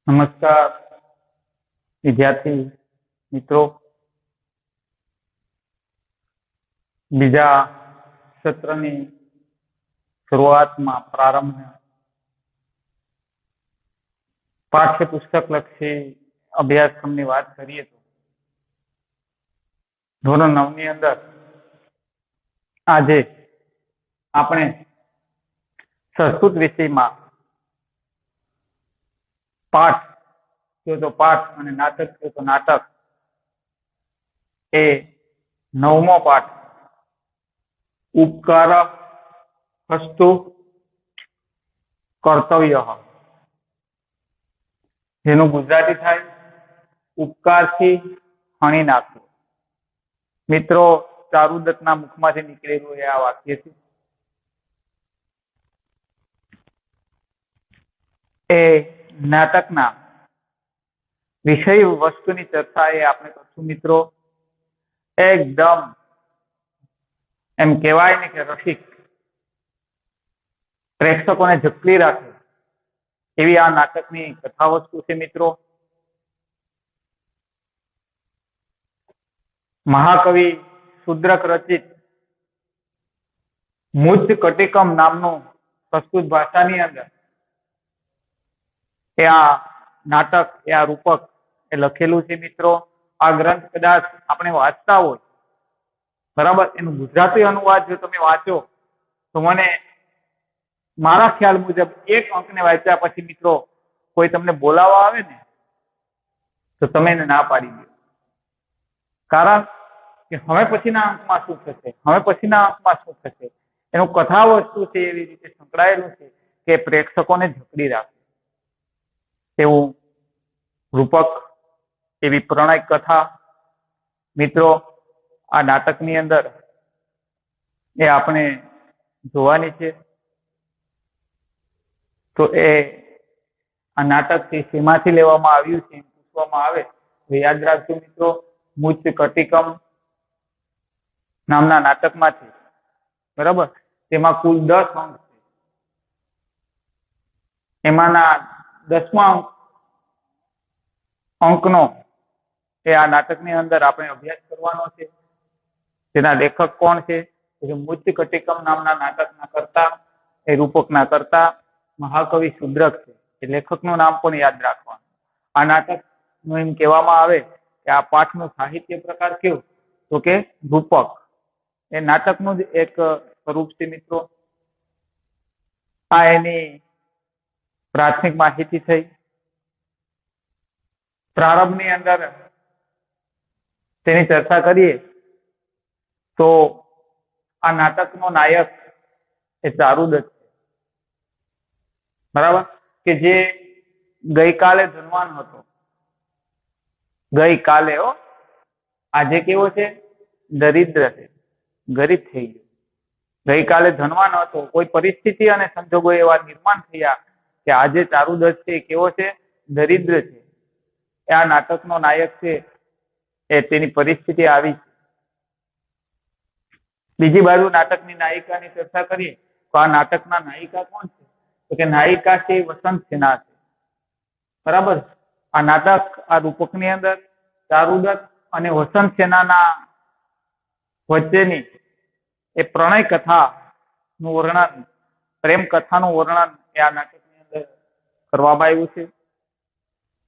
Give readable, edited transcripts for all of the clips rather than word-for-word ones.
નમસ્કાર વિદ્યાર્થી મિત્રો, બીજા સત્રની શરૂઆતમાં પ્રારંભ પાઠ્યપુસ્તક લક્ષી અભ્યાસક્રમની વાત કરીએ તો ધોરણ 9 ની અંદર આજે આપણે સંસ્કૃત વિષયમાં પાઠ કયો તો પાઠ અને નાટક કયો તો નાટક એ 9મો પાઠ ઉપકાર હસ્તુ કર્તવ્ય, જેનું ગુજરાતી થાય ઉપકારથી હણી નાખવું. મિત્રો, ચારુદત્તના મુખમાંથી નીકળેલું એ આ વાક્ય છે. એ નાટકના વિષય વસ્તુની ચર્ચા એ આપણે કરશું. મિત્રો, એકદમ એમ કહેવાય ને કે રસિક પ્રેક્ષકોને જકડી રાખે એવી આ નાટકની કથા વસ્તુ છે. મિત્રો, મહાકવિ શુદ્રક રચિત મૂર્ત કટિકમ નામનું સંસ્કૃત ભાષાની અંદર એ આ નાટક, એ આ રૂપક એ લખેલું છે. મિત્રો, આ ગ્રંથ કદાચ આપણે વાંચતા હોય, બરાબર, એનું ગુજરાતી અનુવાદ જો તમે વાંચો તો મને મારા ખ્યાલ મુજબ એક અંકને વાંચ્યા પછી મિત્રો કોઈ તમને બોલાવવા આવે ને તો તમે એને ના પાડી દો. કારણ કે હવે પછીના અંકમાં શું થશે, હવે પછીના અંકમાં શું થશે, એનું કથા વસ્તુ છે એવી રીતે સંકળાયેલું છે કે પ્રેક્ષકોને જકડી રાખે એવું રૂપક, એવી પ્રણય કથા મિત્રો આ નાટકની અંદર એ આપણે જોવાની છે. તો એ આ નાટકથી શેમાંથી લેવામાં આવ્યું છે એમ પૂછવામાં આવે તો યાદ રાખજો મિત્રો, મૂર્ત કટિકમ નામના નાટકમાંથી, બરાબર. તેમાં કુલ 10 અંક છે. એમાંના 10મા અંકનો એ આ નાટકની અંદર આપણે અભ્યાસ કરવાનો છે. તેના લેખક કોણ છે? મૂર્ત કટિકમ નામના નાટકના કર્તા, એ રૂપકના કર્તા મહાકવિ શુદ્રક છે. એ લેખકનું નામ પણ યાદ રાખવાનું. આ નાટકનું એમ કહેવામાં આવે કે આ પાઠનો સાહિત્ય પ્રકાર કયો તો કે રૂપક. એ નાટકનું જ એક સ્વરૂપ છે. મિત્રો, આ એની પ્રાથમિક માહિતી થઈ. પ્રારંભની અંદર તેની ચર્ચા કરીએ તો આ નાટકનો નાયક એ ચારુદત્ત છે, બરાબર, કે જે ગઈકાલે ધનવાન હતો. ગઈકાલે આજે કેવો છે? દરિદ્ર છે, ગરીબ થઈ ગયો. ગઈકાલે ધનવાન હતો, કોઈ પરિસ્થિતિ અને સંજોગો એવા નિર્માણ થયા કે આજે ચારુદત્ત છે કેવો છે? દરિદ્ર છે. એ આ નાટકનો નાયક છે, એ તેની પરિસ્થિતિ આવી છે. બીજી બાજુ નાટકની નાયિકાની ચર્ચા કરીએ તો આ નાટકના નાયિકા કોણ છે? તો કે નાયિકા છે વસંત સિન્હા છે, બરાબર. આ નાટક, આ રૂપકની અંદર ચારુદત્ત અને વસંત સેનાના વચ્ચેની એ પ્રણય કથાનું વર્ણન, પ્રેમ કથાનું વર્ણન એ આ નાટકની અંદર કરવામાં આવ્યું છે.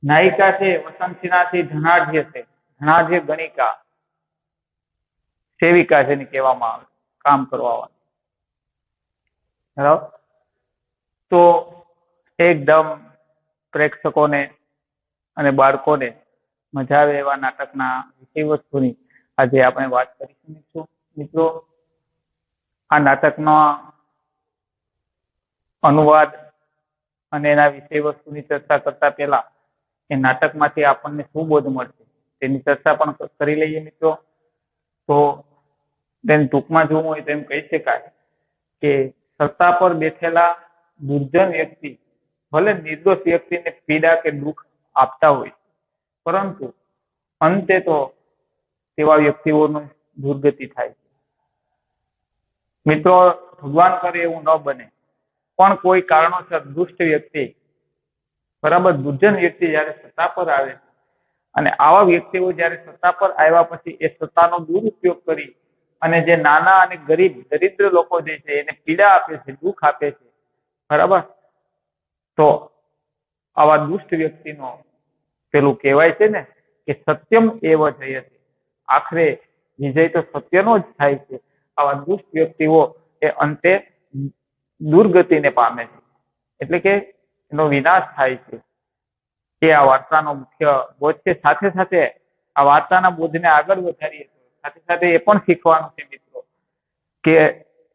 નાયિકા છે વસંત સિન્હાથી ધનાઢ્ય છે, ધનાઢ્ય ગણિકા, સેવિકા જેને કહેવામાં આવે, કામ કરવા વાળી, બરાબર. તો એકદમ પ્રેક્ષકોને અને બાળકોને મજા આવે એવા નાટકના વિષય વસ્તુની આજે આપણે વાત કરીશું. મિત્રો, આ નાટકનો અનુવાદ અને એના વિષય વસ્તુની ચર્ચા કરતા પહેલા એ નાટકમાંથી આપણને શું બોધ મળશે તેની ચર્ચા પણ કરી લઈએ. મિત્રો, તો તેને ટૂંકમાં જોવું હોય તો એમ કહી શકાય કે સત્તા પર બેઠેલા દુર્જન વ્યક્તિ ભલે નિર્દોષ વ્યક્તિને પીડા કે દુઃખ આપતા હોય, પરંતુ અંતે તો તેવા વ્યક્તિઓની દુર્ગતિ થાય છે. મિત્રો, ભગવાન કરે એવું ન બને, પણ કોઈ કારણોસર દુષ્ટ વ્યક્તિ બરાબર. દુર્જન વ્યક્તિ જયારે સત્તા પર આવે છે અને આવા વ્યક્તિઓ જયારે સત્તા પર આવ્યા પછી એ સત્તાનો દુરુપયોગ કરી અને જે નાના અને ગરીબ દરિદ્ર લોકો જે છે એને પીડા આપે છે, દુઃખ આપે છે, બરાબર. તો આવા દુષ્ટ વ્યક્તિનો પેલું કહેવાય છે ને કે સત્યમ એવ જયતે, આખરે વિજય તો સત્યનો જ થાય છે. આવા દુષ્ટ વ્યક્તિઓ એ અંતે દુર્ગતિને પામે છે, એટલે કે એનો વિનાશ થાય છે. એ આ વાર્તાનો મુખ્ય બોધ છે. સાથે સાથે આ વાર્તાના બોધને આગળ વધારીએ તો સાથે સાથે એ પણ શીખવાનું છે મિત્રો કે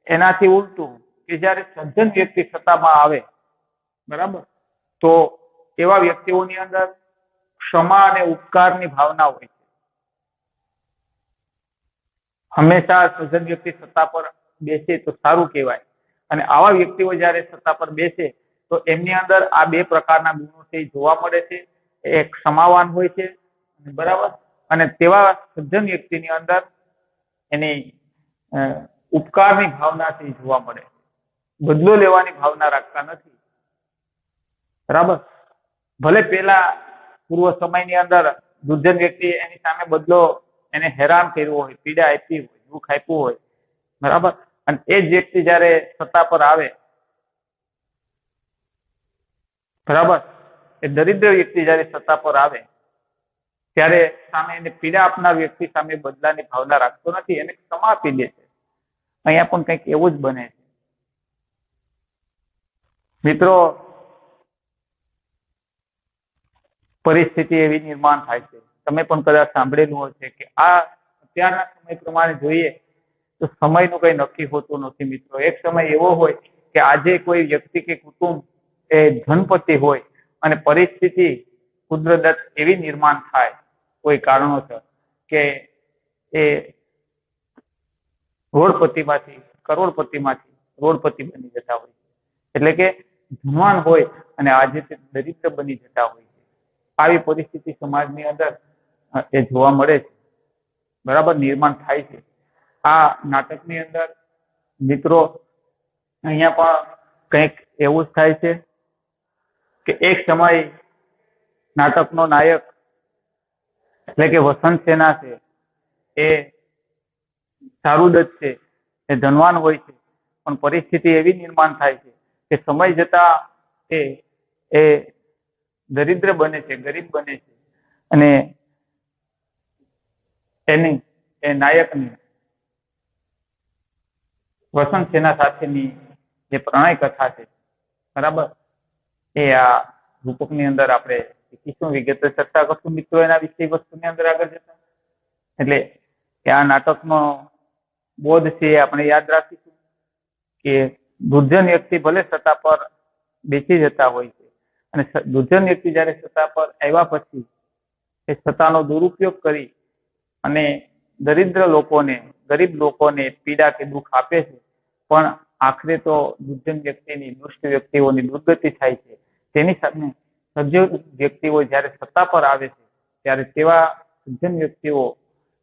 એનાથી ઉલટું કે જયારે સજ્જન વ્યક્તિ સત્તામાં આવે, બરાબર, તો એવા વ્યક્તિઓની અંદર ક્ષમા અને ઉપકારની ભાવના હોય છે. હંમેશા સજ્જન વ્યક્તિ સત્તા પર બેસે તો સારું કહેવાય. અને આવા વ્યક્તિઓ જયારે સત્તા પર બેસે તો એમની અંદર આ બે પ્રકારના ગુણો છે જોવા મળે છે. એ ક્ષમાવાન હોય છે, બરાબર, અને તેવા સજ્જન વ્યક્તિની અંદર એની ઉપકારની ભાવના છે જોવા મળે છે. બદલો લેવાની ભાવના રાખતા નથી, બરાબર. ભલે પેલા પૂર્વ સમયની અંદર દુર્જન વ્યક્તિ એની સામે બદલો એને હેરાન કર્યું હોય, પીડા આપી હોય, દુઃખ આપ્યું હોય, બરાબર, અને એ જ વ્યક્તિ જયારે સત્તા પર આવે, બરાબર, એ દરિદ્ર વ્યક્તિ જયારે સત્તા પર આવે ત્યારે સામે એને પીડા આપનાર વ્યક્તિ સામે બદલાની ભાવના રાખતો નથી, એને ક્ષમા આપી દે છે. અહીંયા પણ કંઈક એવું જ બને છે મિત્રો. પરિસ્થિતિ એવી નિર્માણ થાય છે, તમે પણ કદાચ સાંભળેલું હશે કે આ અત્યારના સમય પ્રમાણે જોઈએ તો સમયનું કઈ નક્કી હોતું નથી મિત્રો. એક સમય એવો હોય કે આજે કોઈ વ્યક્તિ કે કુટુંબ એ ધનપતિ હોય અને પરિસ્થિતિ કુદરત એવી નિર્માણ થાય કોઈ કારણોસર કે એ કરોડપતિમાંથી રોડપતિ બની જતા હોય, એટલે કે ધનવાન હોય અને આજે તે દરિદ્ર બની જતા હોય. આવી પરિસ્થિતિ સમાજની અંદર એ જોવા મળે છે, બરાબર, નિર્માણ થાય છે. આ નાટકની અંદર મિત્રો અહીંયા પણ કંઈક એવું જ થાય છે કે એક સમય નાટકનો નાયક એટલે કે વસંત સેના છે એ ચારુદત્ત છે એ ધનવાન હોય છે, પણ પરિસ્થિતિ એવી નિર્માણ થાય છે કે સમય જતા એ દરિદ્ર બને છે, ગરીબ બને છે, અને એ નાયકની વસંત સેના સાથેની જે પ્રણય કથા છે, બરાબર, એ આ રૂપકની અંદર આપણે શીખીશું, વિગતે ચર્ચા કરશું મિત્રો એના વિષય વસ્તુની અંદર આગળ જતા. એટલે આ નાટકનો બોધ છે આપણે યાદ રાખીશું કે દુર્જન વ્યક્તિ ભલે સત્તા પર બેસી જતા હોય છે અને દુર્જન વ્યક્તિ જયારે સત્તા પર આવ્યા પછી એ સત્તાનો દુરુપયોગ કરી અને દરિદ્ર લોકોને, ગરીબ લોકોને પીડા કે દુઃખ આપે છે, પણ આખરે તો દુર્જન વ્યક્તિની, દુષ્ટ વ્યક્તિઓની દુર્ગતિ થાય છે. તેની સામે સજ્જન વ્યક્તિઓ જયારે સત્તા પર આવે છે ત્યારે તેવા સજ્જન વ્યક્તિઓ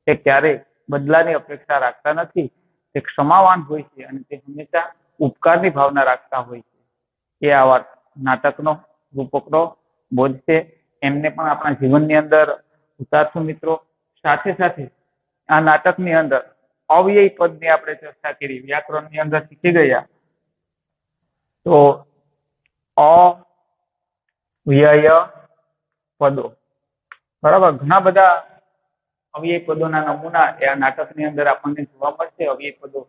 એ ક્યારેય બદલાની અપેક્ષા રાખતા નથી. તે ક્ષમાવાન હોય છે અને તે હંમેશા ઉપકારની ભાવના રાખતા હોય છે. એ આવા નાટકનો, રૂપકનો બોધ છે. એમને પણ આપણા જીવનની અંદર ઉતારશું મિત્રો. સાથે સાથે આ નાટકની અંદર અવ્યય પદની આપણે ચર્ચા કરી, વ્યાકરણની અંદર શીખી ગયા તો અવ્યય પદો, બરાબર, ઘણા બધા અવ્યય પદોના નમૂના એ આ નાટકની અંદર આપણને જોવા મળશે, અવ્યય પદો,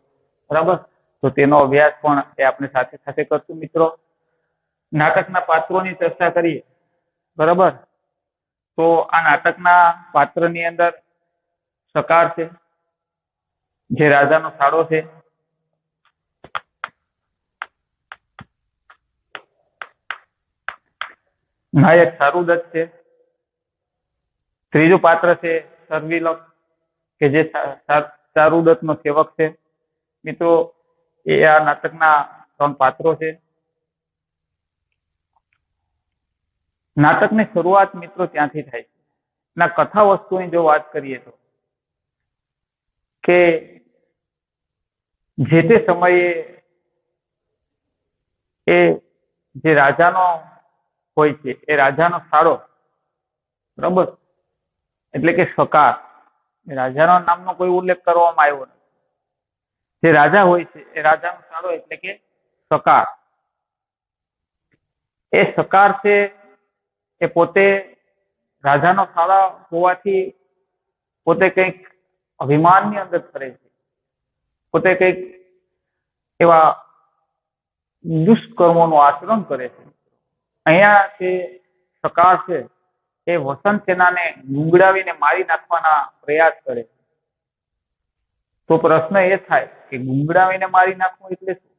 બરાબર. તો તેનો અભ્યાસ પણ એ આપણે સાથે સાથે કરશું મિત્રો. નાટકના પાત્રોની ચર્ચા કરીએ, બરાબર, તો આ નાટકના પાત્રની અંદર સકાર છે જે રાજાનો સાળો છે, નાયક ચારુદત્ત છે, ત્રીજું પાત્ર છે શર્વિલક કે જે ચારુદત્ત નો સેવક છે. મિત્રો એ આ નાટકના 3 પાત્રો છે. નાટકની શરૂઆત મિત્રો ત્યાંથી થાય છે. ના કથા વસ્તુની જો વાત કરીએ તો કે જે તે સમયે એ જે રાજાનો હોય છે એ રાજાનો સાળો, બરાબર, એટલે કે સકાર. રાજાનો નામનો કોઈ ઉલ્લેખ કરવામાં આવ્યો નથી. જે રાજા હોય છે એ રાજાનો સાળો એટલે કે સકાર. એ સકાર છે એ પોતે રાજાનો સાળા હોવાથી પોતે કંઈક અભિમાનની અંદર ફરે છે, પોતે કંઈક એવા દુષ્કર્મોનું આચરણ કરે છે. અહીંયા જે સકાર છે એ વસંત સેનાને ગુંગળાવીને મારી નાખવાના પ્રયાસ કરે છે. તો પ્રશ્ન એ થાય કે ગુંગળાવીને મારી નાખવું એટલે શું?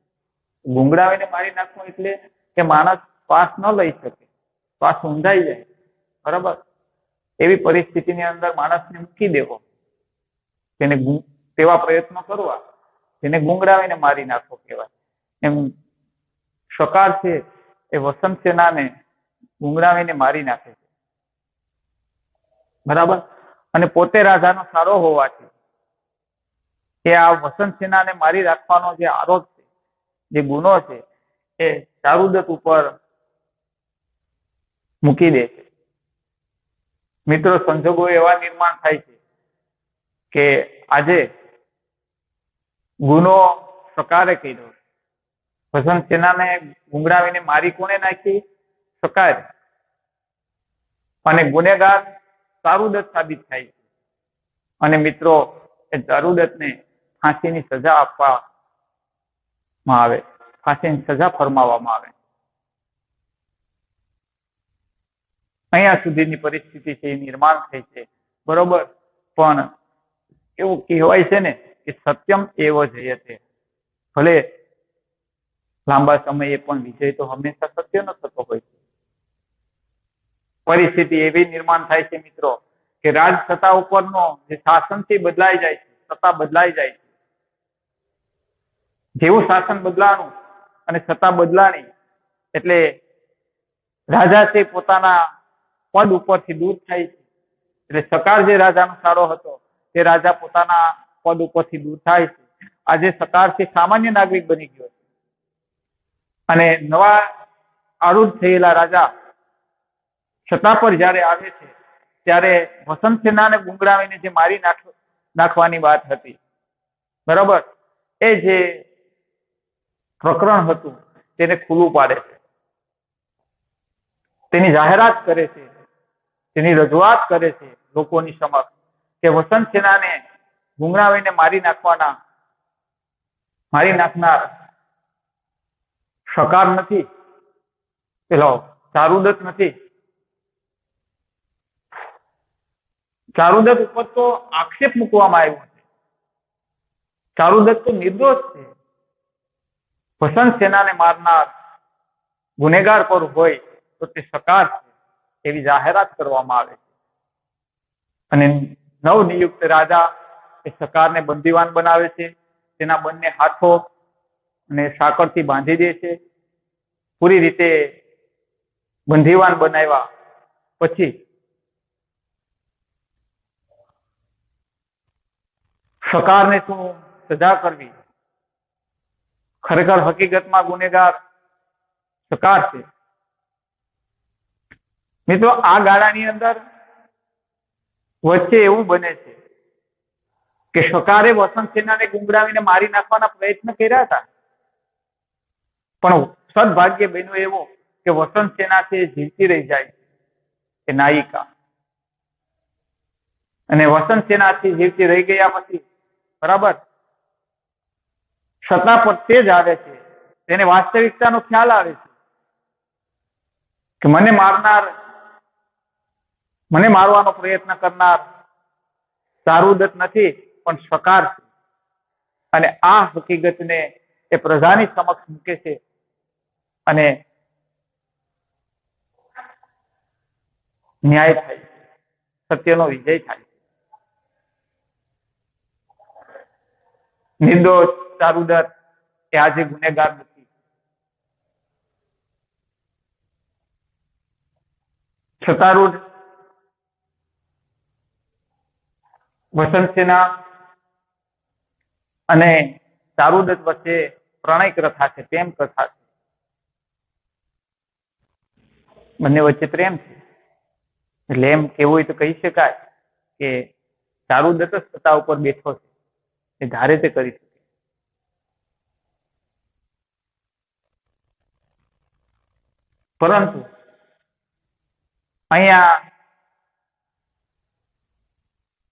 ગુંગળાવીને મારી નાખવું એટલે કે માણસ શ્વાસ ન લઈ શકે, શ્વાસ ઊંધાઈ જાય, બરાબર, એવી પરિસ્થિતિની અંદર માણસને મૂકી દેવો, તેને તેવા પ્રયત્નો કરવા, તેને ગુંગળાવીને મારી નાખવો કહેવાય. એમ સકાર છે એ વસંત સેનાને ગુંગળાવીને મારી નાખે છે, બરાબર. અને પોતે રાજાનો સારો હોવાથી કે આ વસંત સેનાને મારી રાખવાનો જે આરોપ છે, જે ગુનો છે, એ ચારુદત્ત ઉપર મૂકી દે છે. મિત્રો, સંજોગો એવા નિર્માણ થાય છે કે આજે ગુનો સકારે કર્યો, વસંત સેનાને ગુંગળાવીને મારી કોણે નાખી? સકાર. અને ગુનેગાર ચારુદત્ત સાબિત થાય છે. અને મિત્રો, એ ચારુદત્તને ફાંસીની સજા આપવામાં આવે, ફાંસીની સજા ફરમાવવામાં આવે. અહીંયા સુધીની પરિસ્થિતિ છે એ નિર્માણ થઈ છે, બરોબર. પણ એવું કહેવાય છે ને કે સત્યમ એવ જયતે. ભલે લાંબા સમયે પણ વિજય તો હંમેશા સત્યનો થતો હોય છે. પરિસ્થિતિ એવી નિર્માણ થાય છે મિત્રો કે રાજ સત્તા ઉપરનો જે શાસનથી બદલાઈ જાય છે, સત્તા બદલાઈ જાય છે. જેવું શાસન બદલાનું અને સત્તા બદલાણી એટલે રાજા છે પોતાના પદ ઉપરથી દૂર થાય છે. એટલે સકાર જે રાજાનો સાળો હતો તે રાજા પોતાના પદ ઉપરથી દૂર થાય છે. આજે સકાર છે સામાન્ય નાગરિક બની ગયો છે. અને નવા આરૂઢ થયેલા રાજા સત્તા પર જયારે આવે છે ત્યારે વસંત સેનાને ગુંગળાવીને જે મારી નાખવાની વાત હતી, બરાબર, એ જે પ્રકરણ હતું તેને ખુલ્લું પાડે છે, તેની જાહેરાત કરે છે, તેની રજૂઆત કરે છે લોકોની સમક્ષ કે વસંત સેનાને ગુંગળાવીને મારી નાખનાર સકાર નથી, પેલો ચારુદત્ત નથી. ચારુદત્ત ઉપર તો આક્ષેપ મૂકવામાં આવ્યો છે. ચારુદત્ત તો નિર્દોષ છે. વસંત સેનાને મારનાર ગુનેગાર પર હોય તો તે સકાર છે એવી જાહેરાત કરવામાં આવે છે. અને નવનિયુક્ત રાજા એ સકારને બંદીવાન બનાવે છે. તેના બંને હાથો અને સાંકળથી બાંધી દે છે. પૂરી રીતે બંદીવાન બનાવ્યા પછી સકારને શું સજા કરવી? ખરેખર હકીકતમાં ગુનેગાર સકાર છે. મિત્રો, આ ગાળાની અંદર વચ્ચે એવું બને છે કે સકારે વસંત સેનાને ગુંગળાવીને મારી નાખવાના પ્રયત્ન કર્યા હતા, પણ સદભાગ્ય બન્યો એવો કે વસંત સેના છે જીવતી રહી જાય છે, એ નાયિકા. અને વસંત સેનાથી જીવતી રહી ગયા પછી, બરાબર, સત્તા પર તે જ આવે છે, તેને વાસ્તવિકતાનો ખ્યાલ આવે છે કે મને મારવાનો પ્રયત્ન કરનાર ચારુદત્ત નથી પણ સકાર છે. અને આ હકીકતને એ પ્રજાની સમક્ષ મૂકે છે અને ન્યાય થાય છે, સત્યનો વિજય થાય છે. નિર્દોષ ચારુદત્ત એ આજે ગુનેગાર નથી. સત્તારૂઢ વસંત સેના અને ચારુદત્ત વચ્ચે પ્રણય કથા છે, પ્રેમ કથા છે. બંને વચ્ચે પ્રેમ છે. એટલે એમ કેવું હોય તો કહી શકાય કે ચારુદત્ત જ સત્તા ઉપર બેઠો છે, એ ધારે તે કરી શકે. પરંતુ અહીંયા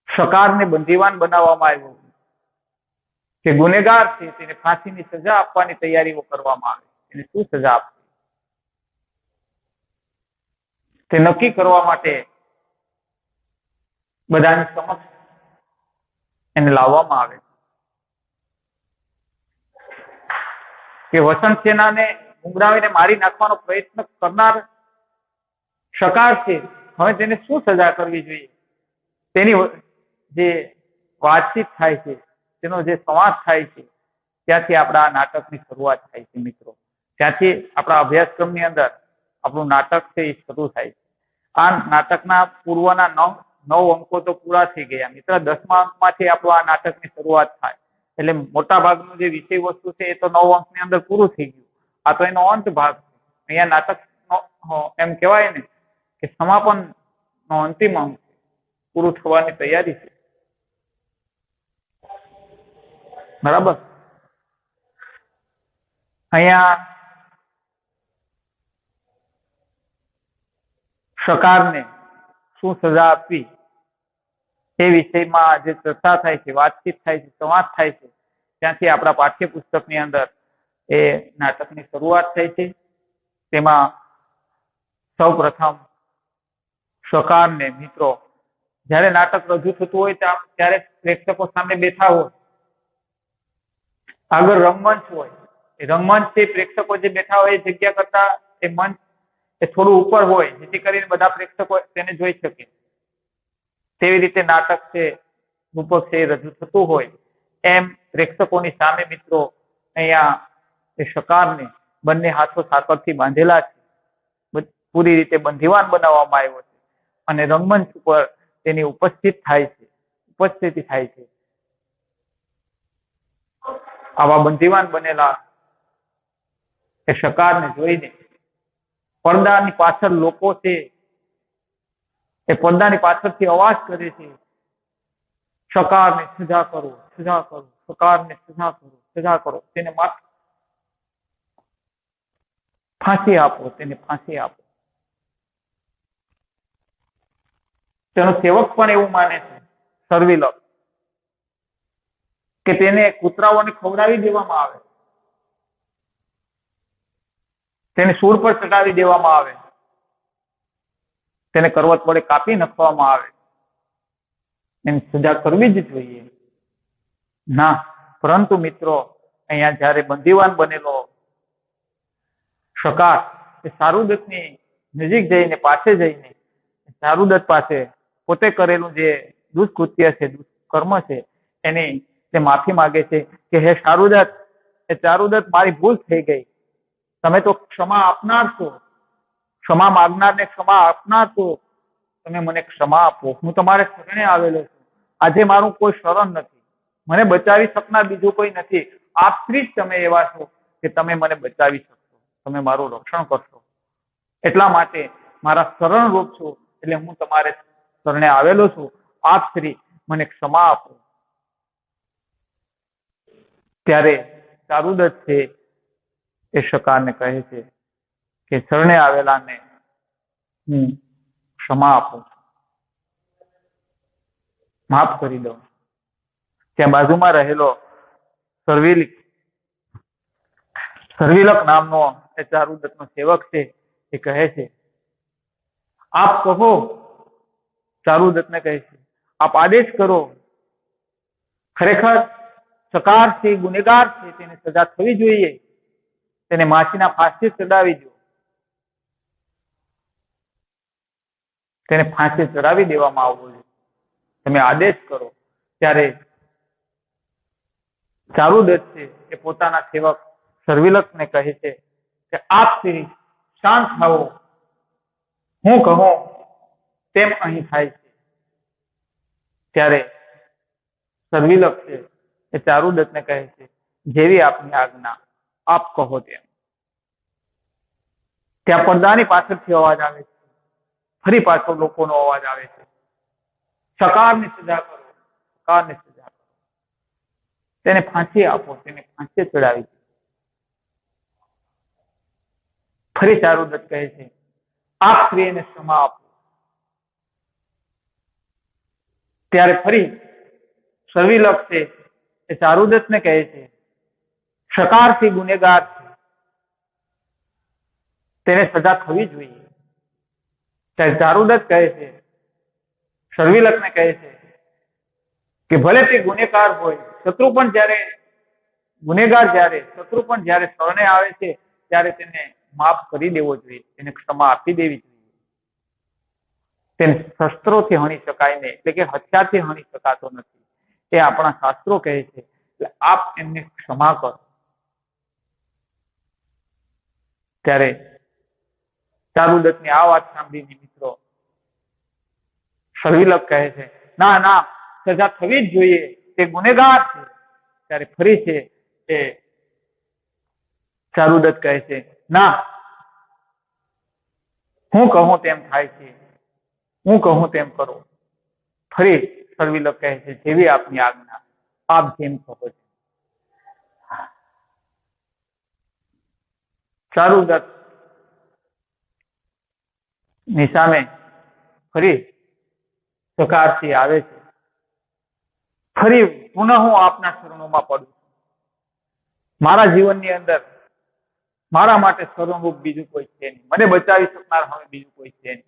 શકારને બંધીવાન બનાવવામાં આવ્યો કે ગુનેગાર છે તેને ફાંસીની સજા આપવાની તૈયારીઓ કરવામાં આવે. એને શું સજા આપવી તે નક્કી કરવા માટે બધાની સમક્ષ એને લાવવામાં આવે કે વસંત સેનાને ઉંગરાવીને મારી નાખવાનો પ્રયત્ન કરનાર શકાર છે, હવે તેને શું સજા કરવી જોઈએ તેની જે વાતચીત થાય છે, તેનો જે સંવાદ થાય છે, ત્યાંથી આપણા નાટકની શરૂઆત થાય છે મિત્રો. ત્યાંથી આપણા અભ્યાસક્રમની અંદર આપણું નાટક છે એ શરૂ થાય છે. આ નાટકના પૂર્વના 9 અંકો તો પૂરા થઈ ગયા મિત્ર. 10મા અંકમાંથી આપણું આ નાટકની શરૂઆત થાય. એટલે મોટા ભાગનું જે વિષય વસ્તુ છે એ તો 9 અંકની અંદર પૂરું થઈ ગયું. આ તો એનો અંત ભાગ છે. અહીંયા નાટક એમ કહેવાય ને કે સમાપન નો અંતિમ અંક પૂરું થવાની તૈયારી છે. બરાબર. અહીંયા શકારને શું સજા આપવી એ વિષયમાં જે ચર્ચા થાય છે, વાતચીત થાય છે, સંવાદ થાય છે, ત્યાંથી આપણા પાઠ્યપુસ્તકની અંદર એ નાટકની શરૂઆત થાય છે. તેમાં સૌ પ્રથમ શકારને મિત્રો જ્યારે નાટક રજૂ થતું હોય ત્યારે પ્રેક્ષકો સામે બેઠા હોય, આગળ રંગમંચ હોય, એ રંગમંચથી પ્રેક્ષકો જે બેઠા હોય એ જગ્યા કરતા એ મંચ એ થોડું ઉપર હોય, જેથી કરીને બધા પ્રેક્ષકો તેને જોઈ શકે. તેવી રીતે નાટક છે, રૂપક છે, રજૂ થતું હોય એમ પ્રેક્ષકોની સામે મિત્રો અહીંયા એ શકારને બંને હાથો સાંકળથી બાંધેલા છે, પૂરી રીતે બંધીવાન બનાવવામાં આવ્યો છે અને રંગમંચ ઉપર તેની ઉપસ્થિતિ થાય છે. આવા બંધીવાન બનેલા એ શકારને જોઈને પડદાની પાછળ લોકો છે એ પડદાની પાછળથી અવાજ કરે છે, શકારને સજા કરો, સજા કરો, શકારને સજા કરો, સજા કરો, તેને ફાંસી આપો, તેને ફાંસી આપો. તેનો સેવક પણ એવું માને છે સર્વિલક કે તેને કૂતરાઓને ખવડાવી દેવામાં આવે, તેને સૂર પર ચડાવી દેવામાં આવે, તેને કરવત વડે કાપી નાખવામાં આવે. એની સજા કરવી જ જોઈએ ના. પરંતુ મિત્રો અહીંયા જયારે બંદીવાન બનેલો શકાર એ ચારુદત્તની નજીક જઈને પાસે જઈને ચારુદત્ત પાસે પોતે કરેલું જે દુષ્કૃત્ય છે, દુષ્કર્મ છે, એની તે માફી માંગે છે કે હે ચારુદત્ત મારી ભૂલ થઈ ગઈ, તમે તો ક્ષમા આપનાર છો, ક્ષમા માંગનારને ક્ષમા આપનાર છો, તમે મને ક્ષમા આપો, હું તમારે શરણે આવેલો છું. આજે મારું કોઈ શરણ નથી, મને બચાવી શકનાર બીજું કોઈ નથી. આપ શ્રી જ તમે એવા છો કે તમે મને બચાવી શકશો, તમે મારું રક્ષણ કરશો. એટલા માટે મારા શરણરૂપ છો, એટલે હું તમારે શરણે આવેલો છું. આપ શ્રી મને ક્ષમા આપો. ત્યારે ચારુદત્ત છે એ શકારને કહે છે કે શરણે આવેલાને હું ક્ષમા આપું, માફ કરી દઉં. ત્યાં બાજુમાં રહેલો સર્વિલક નામનો એ ચારુદત્તનો સેવક છે, એ કહે છે આપ કહો. ચારુદત્તને કહે છે આપ આદેશ કરો. ખરેખર શકાર છે, ગુનેગાર છે, તેને સજા થવી જોઈએ, તેને માછીના ફાંસી ચડાવી દો, તેને ફાંસી ચડાવી દેવામાં આવવો જોઈએ, તમે આદેશ કરો. ત્યારે ચારુદત્ત છે એ પોતાના સેવક સર્વિલકને કહે છે કે આપ શ્રી શાંત થાઓ, હું કહું તેમ અહીં થાય છે. ત્યારે સર્વિલક છે એ ચારુદત્તને કહે છે જેવી આપની આજ્ઞા, આપ કહો તેમ. ત્યાં પડદાની પાછળથી અવાજ આવે છે, ફરી પાછો લોકોનો અવાજ આવે છે, સકારની સજા કરો, સકારની સજા કરો, તેને ફાંસી આપો, તેને ફાંસી ચડાવી દો. ફરી ચારુદત્ત કહે છે, આ સ્ત્રીને ક્ષમા આપો. ત્યારે ફરી સર્વિલક છે એ ચારુદત્તને કહે છે, સકારથી ગુનેગાર છે, તેને સજા થવી જોઈએ. ત્યારે ચારુદત્ત કહે છે, સર્વિલકને કહે છે કે ભલે તે ગુનેગાર હોય, શત્રુ પણ જ્યારે શરણે આવે છે ત્યારે તેને માફ કરી દેવો જોઈએ, તેને ક્ષમા આપી દેવી જોઈએ. તેને શસ્ત્રોથી હણી શકાય નહીં, એટલે કે હથિયારથી હણી શકાતો નથી, એ આપણા શાસ્ત્રો કહે છે. એટલે આપ એમને ક્ષમા કરો. ત્યારે ચારુદત્તની આ વાત સાંભળીને મિત્રો સર્વિલક કહે છે, ના ના, સજા થવી જ જોઈએ, તે ગુનેગાર છે. ત્યારે ફરી છે એ ચારુદત્ત કહે છે, ના, હું કહું તેમ થાય છે, હું કહું તેમ કરો. ફરી સર્વિલક કહે છે, જેવી આપની આજ્ઞા, આપ જેમ કહો છો. ચારુદત્ત ની સામે ફરી સકારથી આવે છે. ફરી પુનઃ હું આપના શરણોમાં પડું છું. મારા જીવનની અંદર મારા માટે શરણરૂપ બીજું કોઈ છે નહીં, મને બચાવી શકનાર હવે બીજું કોઈ છે નહીં.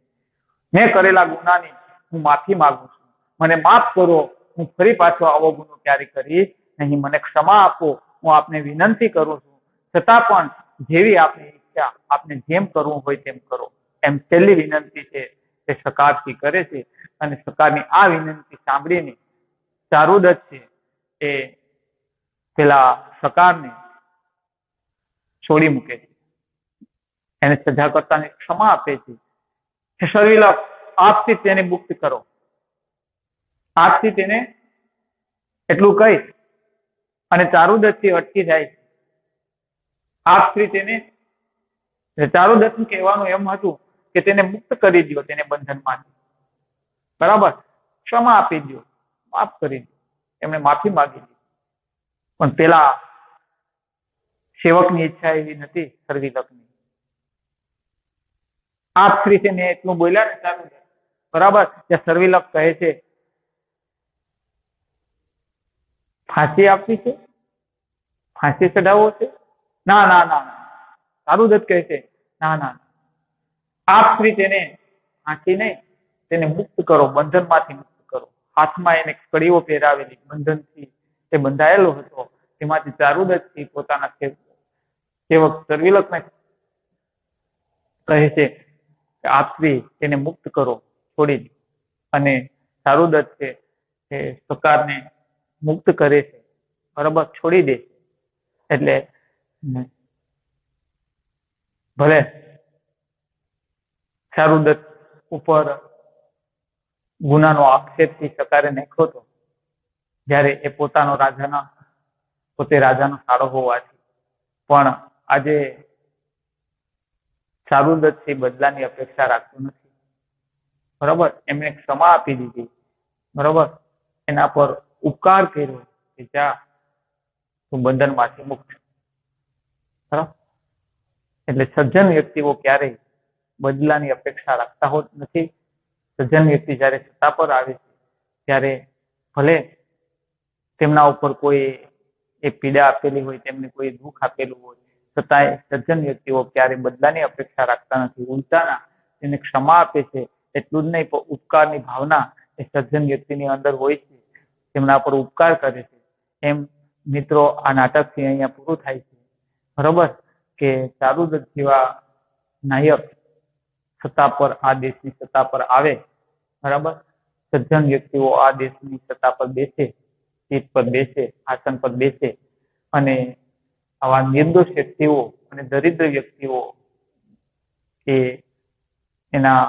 મેં કરેલા ગુનાની હું માફી માંગુ છું, મને માફ કરો. હું ફરી પાછો આવો ગુનો ક્યારે કરીશ નહીં, મને ક્ષમા આપો, હું આપને વિનંતી કરું છું. છતાં પણ જેવી આપની ઈચ્છા, આપને જેમ કરવું હોય તેમ કરો, એમ છેલ્લી વિનંતી છે તે સકારથી કરે છે. અને સકારની આ વિનંતી સાંભળીને ચારુદત્ત છે એ પેલા સકારને છોડી મૂકે છે, એને સજા કરતાને ક્ષમા આપે છે. સર્વિલક, આપથી તેને મુક્ત કરો, આપથી તેને એટલું કહી અને ચારુદત્ત થી અટકી જાય છે. આપથી તેને, ચારુદત્ત કહેવાનું એમ હતું કે તેને મુક્ત કરી દો, તેને બંધનમાંથી, બરાબર, ક્ષમા આપી દો, માફ કરી દો. એમણે માફી માંગી દીધી. પણ પેલા સેવકની ઈચ્છા એવી નથી, સર્વિલકની. આપ શ્રી છે ને એટલું બોલ્યા ને ચારુદત્ત, બરાબર. ત્યાં સર્વિલક કહે છે, ફાંસી આપવી છે, ફાંસી ચડાવવો છે? ના ના ના ના. ચારુદત્ત કહે છે, ના ના, આપ શ્રી તેને ફાંસી નહીં, તેને મુક્ત કરો, બંધનમાંથી મુક્ત કરો. હાથમાં એને કડીઓ પહેરાવેલી, બંધનથી તે બંધાયેલો હતો, તેમાંથી ચારુદત્ત પોતાના સેવક સર્વિલકને કહે છે કે આપ શ્રી તેને મુક્ત કરો, છોડી દો. અને ચારુદત્ત છે એ સકારને મુક્ત કરે છે, બરાબર, છોડી દે છે. એટલે ભલે ચારુદત્ત ઉપર ગુનાનો આક્ષેપથી સકારે નાખ્યો હતો, જ્યારે એ પોતે રાજાનો સાળો હોવાથી, પણ આજે ચારુદત્ત થી બદલાની અપેક્ષા રાખતો નથી, બરાબર. એમને ક્ષમા આપી દીધી, બરાબર, એના પર ઉપકાર કર્યો કે જા તું બંધનમાંથી મુક્ત, બરાબર. એટલે સજ્જન વ્યક્તિઓ ક્યારેય બદલાની અપેક્ષા રાખતા હોત નથી. સજ્જન વ્યક્તિ જયારે સત્તા પર આવે છે ત્યારે ભલે તેમના ઉપર કોઈ એ પીડા આપેલી હોય, તેમને કોઈ દુઃખ આપેલું હોય, છતાંય સજ્જન વ્યક્તિઓ ક્યારે બદલાની અપેક્ષા રાખતા નથી. ઉલટાના તેને ક્ષમા આપે છે. એટલું જ નહીં, પણ ઉપકારની ભાવના એ સજ્જન વ્યક્તિની અંદર હોય છે, તેમના પર ઉપકાર કરે છે. એમ મિત્રો આ નાટકથી અહીંયા પૂરું થાય છે, બરોબર. કે ચારુદત્ત જેવા નાયક સત્તા પર, આ દેશની સત્તા પર આવે, બરાબર. સજ્જન વ્યક્તિઓ આ દેશની સત્તા પર બેસે, સીટ પર બેસે, આસન પર બેસે, અને આવા નિર્દોષ વ્યક્તિઓ અને દરિદ્ર વ્યક્તિઓ કે એના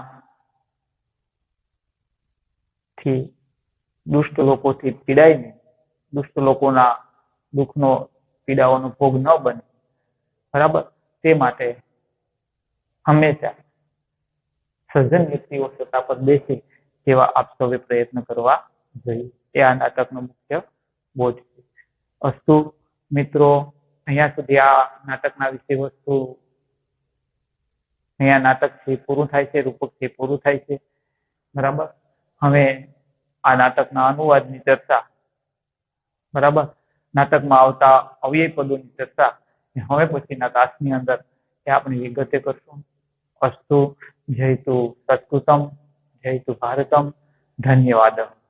થી દુષ્ટ લોકોથી પીડાઈને દુષ્ટ લોકોના દુઃખનો, પીડાઓનો ભોગ ન બને, બરાબર. તે માટે હંમેશા સજ્જન વ્યક્તિઓ સત્તા પર બેસે તેવા આપ સૌએ પ્રયત્ન કરવા જોઈએ. એ આ નાટકનો મુખ્ય બોધ છે. અસ્તુ મિત્રો, અહીંયા સુધી આ નાટકના વિષય વસ્તુ અહીંયા નાટક છે પૂરું થાય છે, રૂપક છે પૂરું થાય છે. બરાબર. હવે આ નાટકના અનુવાદની ચર્ચા, બરાબર, નાટકમાં આવતા અવ્યય પદોની ચર્ચા હવે પછીના ક્લાસની અંદર એ આપણે વિગતે કરશું. અસ્તુ. જયતુ સંસ્કૃતમ, જયતુ ભારતમ. ધન્યવાદ.